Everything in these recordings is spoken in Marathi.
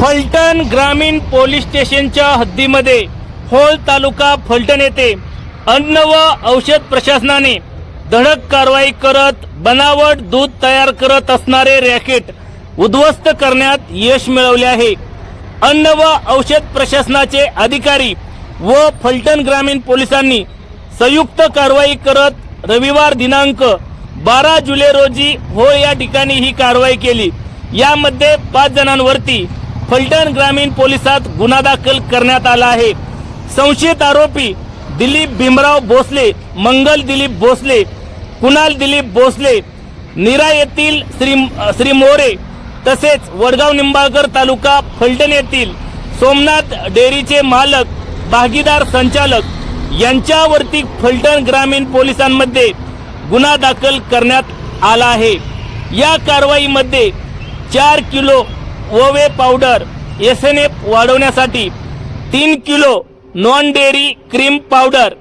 फलटण ग्रामीण पोलीस स्टेशनच्या हद्दीमध्ये होळ तालुका फलटण येथे अन्न व औषध प्रशासनाने धडक कारवाई करत बनावट दूध तयार करत असणारे रॅकेट उद्ध्वस्त करण्यात यश मिळवले आहे। अन्न व औषध प्रशासनाचे अधिकारी व फलटण ग्रामीण पोलिसांनी संयुक्त कारवाई करत रविवार दिनांक 12 जुलै रोजी होळ या ठिकाणी ही कारवाई केली। यामध्ये 5 जणांवरती फलटण ग्रामीण पोलिसात गुन्हा दाखल करण्यात आला आहे। संशयित आरोपी दिलीप भीमराव भोसले, मंगल दिलीप भोसले, कुणाल दिलीप भोसले, नीरा येथील श्री मोरे तसेच वडगाव निंबाळकर तालुका फलटण येथील सोमनाथ डेअरीचे मालक भागीदार संचालक यांच्यावरती फलटण ग्रामीण पोलिसांमध्ये गुन्हा दाखल करण्यात आला आहे। या कारवाईमध्ये 4 किलो ओवे पावडर एसएनएफ वाढवण्यासाठी 3 kilo non dairy cream powder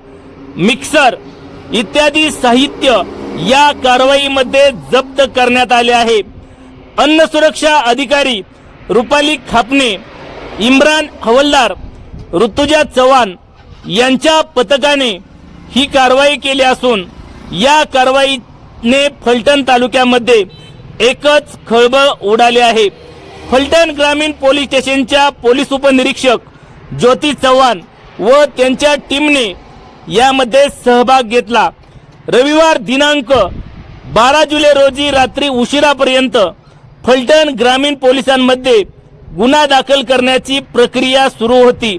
mixer इत्यादी साहित्य या कारवाईमध्ये जप्त करण्यात आले आहे। अन्न सुरक्षा अधिकारी रुपाली खापने, इम्रान हवलदार, ऋतुजा चव्हाण यांच्या पथकाने ही कारवाई केली असून या कारवाईने फलटण तालुक्यामध्ये एकच खळबळ उडाले आहे। फलटण ग्रामीण पोलीस स्टेशनच्या पोलीस उपनिरीक्षक ज्योती चव्हाण व त्यांच्या टीमने यामध्ये सहभाग घेतला। रविवार दिनांक 12 जुलै रोजी रात्री उशिरापर्यंत फलटण ग्रामीण पोलिसांमध्ये गुन्हा दाखल करण्याची प्रक्रिया सुरू होती।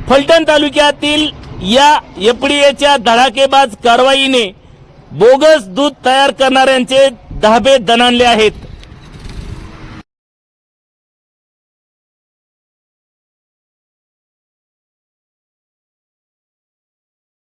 फलटण तालुक्यातील या एफडीएच्या धडाकेबाज कारवाईने बोगस दूध तयार करणाऱ्यांचे धाबे दणाणले आहेत।